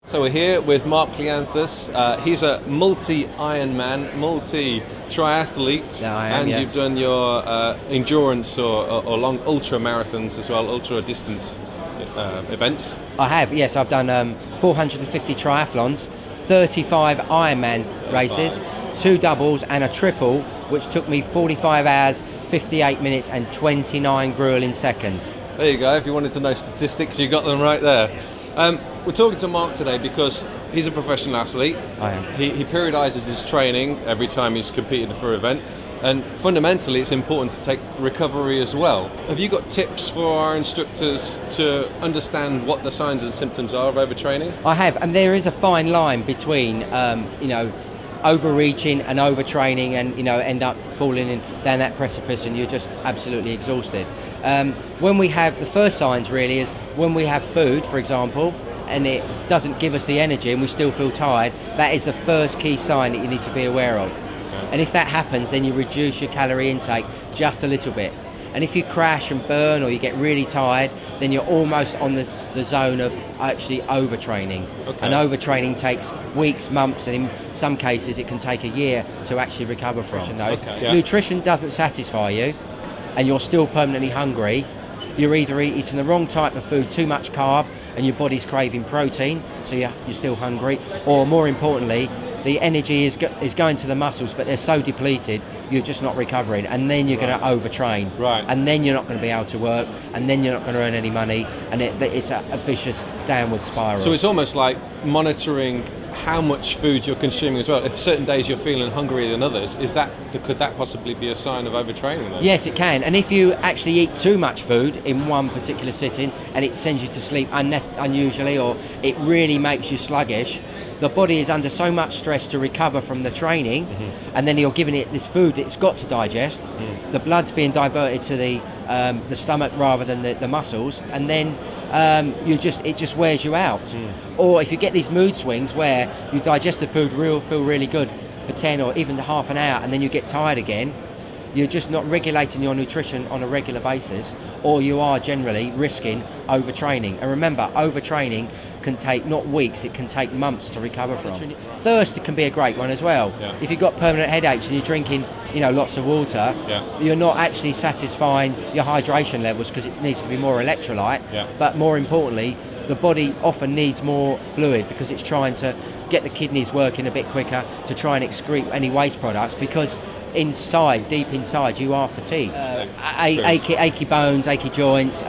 So we're here with Mark Kleanthous. He's a multi-Ironman, multi-triathlete, Yeah, I am, and yes. you've done your endurance or long ultra marathons as well, ultra distance events. I have, yes. I've done 450 triathlons, 35 Ironman races, 2 doubles and a triple, which took me 45 hours, 58 minutes and 29 grueling seconds. There you go. If you wanted to know statistics, you got them right there. We're talking to Mark today because he's a professional athlete. I am. He periodises his training every time he's competed for an event, and fundamentally it's important to take recovery as well. Have you got tips for our instructors to understand what the signs and symptoms are of overtraining? I have, and there is a fine line between, overreaching and overtraining, and end up falling down that precipice, and you're just absolutely exhausted. When we have the first signs, really, is when we have food, for example, and it doesn't give us the energy, and we still feel tired. That is the first key sign that you need to be aware of. Okay. And if that happens, then you reduce your calorie intake just a little bit. And if you crash and burn, or you get really tired, then you're almost on the zone of actually overtraining. Okay. And overtraining takes weeks, months, and in some cases it can take a year to actually recover from. Okay. Yeah. Nutrition doesn't satisfy you, and you're still permanently hungry, you're either eating the wrong type of food, too much carb, and your body's craving protein, so you're still hungry, or more importantly, the energy is going to the muscles, but they're so depleted, you're just not recovering, and then you're going to overtrain, and then you're not going to be able to work, and then you're not going to earn any money, and it's a vicious downward spiral. So it's almost like monitoring how much food you're consuming as well. If certain days you're feeling hungrier than others, could that possibly be a sign of overtraining then? Yes, it can. And if you actually eat too much food in one particular sitting and it sends you to sleep unusually, or it really makes you sluggish, the body is under so much stress to recover from the training, and then you're giving it this food that it's got to digest. The blood's being diverted to the stomach rather than the muscles, and then it just wears you out. Or if you get these mood swings where you digest the food, feel really good for 10 or even half an hour, and then you get tired again, you're just not regulating your nutrition on a regular basis, or you are generally risking overtraining. And remember, overtraining can take not weeks, it can take months to recover from. Thirst can be a great one as well. Yeah. If you've got permanent headaches and you're drinking lots of water, you're not actually satisfying your hydration levels, because it needs to be more electrolyte. But more importantly, the body often needs more fluid, because it's trying to get the kidneys working a bit quicker to try and excrete any waste products, because deep inside, you are fatigued. Achy bones, achy joints,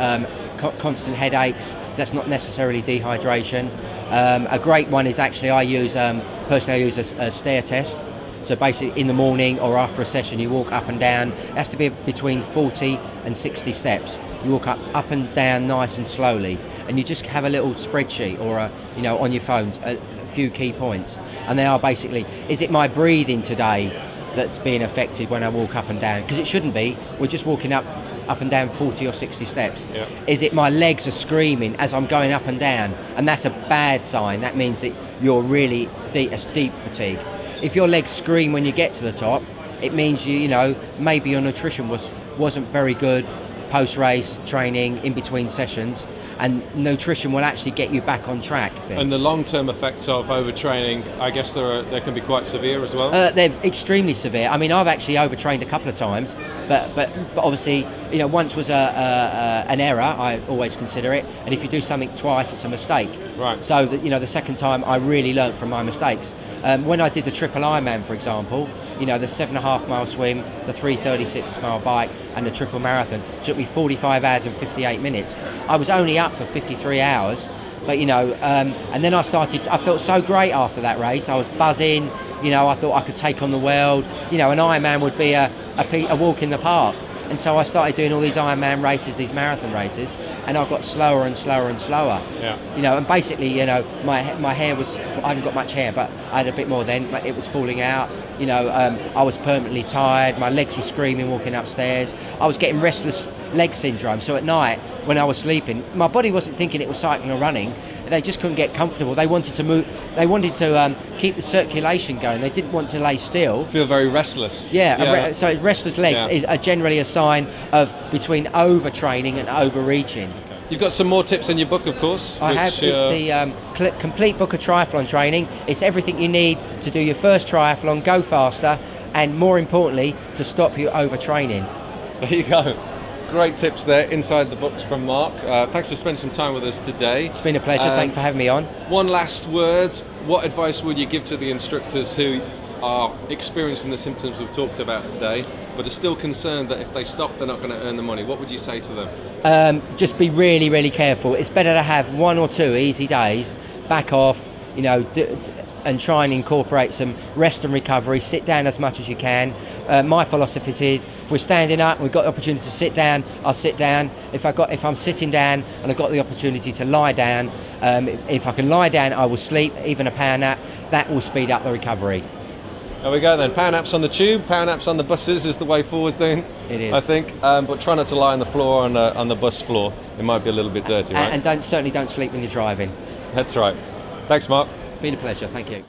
constant headaches. That's not necessarily dehydration. A great one is actually, I use a stair test. So basically, in the morning or after a session, you walk up and down. It has to be between 40 and 60 steps. You walk up and down nice and slowly, and you just have a little spreadsheet or on your phone a few key points, and they are basically: is it my breathing today that's being affected when I walk up and down? Because it shouldn't be. We're just walking up and down 40 or 60 steps. Is it my legs are screaming as I'm going up and down? And that's a bad sign. That means that you're really deep fatigue. If your legs scream when you get to the top, it means maybe your nutrition wasn't very good post-race training, in between sessions, and nutrition will actually get you back on track. And the long-term effects of overtraining, I guess they can be quite severe as well? They're extremely severe. I mean, I've actually overtrained a couple of times, but obviously, once was an error, I always consider it, and if you do something twice, it's a mistake. Right. So that, the second time, I really learnt from my mistakes. When I did the triple Ironman, for example, the 7.5 mile swim, the 336 mile bike, and the triple marathon, took me 45 hours and 58 minutes. I was only up for 53 hours, but and then I felt so great after that race. I was buzzing, I thought I could take on the world. An Ironman would be a walk in the park. And so I started doing all these Ironman races, these marathon races, and I got slower and slower and slower. And basically, my hair was, I haven't got much hair, but I had a bit more then, but it was falling out. I was permanently tired, my legs were screaming walking upstairs. I was getting restless leg syndrome, so at night when I was sleeping, my body wasn't thinking it was cycling or running, they just couldn't get comfortable. They wanted to move, they wanted to keep the circulation going, they didn't want to lay still. Feel very restless. So restless legs is generally a sign of between overtraining and overreaching. You've got some more tips in your book, of course. I have. It's the complete book of triathlon training. It's everything you need to do your first triathlon, go faster, and more importantly, to stop you overtraining. There you go. Great tips there inside the books from Mark. Thanks for spending some time with us today. It's been a pleasure. Thanks for having me on. One last word. What advice would you give to the instructors who are experiencing the symptoms we've talked about today, but are still concerned that if they stop, they're not going to earn the money? What would you say to them? Just be really, really careful. It's better to have 1 or 2 easy days, back off, and try and incorporate some rest and recovery. Sit down as much as you can. My philosophy is, if we're standing up and we've got the opportunity to sit down, I'll sit down. If I'm sitting down and I've got the opportunity to lie down, if I can lie down, I will sleep. Even a power nap, that will speed up the recovery. There we go then. Power naps on the tube, power naps on the buses is the way forward then. It is. I think. But try not to lie on the floor on the bus floor. It might be a little bit dirty, right? And certainly don't sleep when you're driving. That's right. Thanks, Mark. Been a pleasure. Thank you.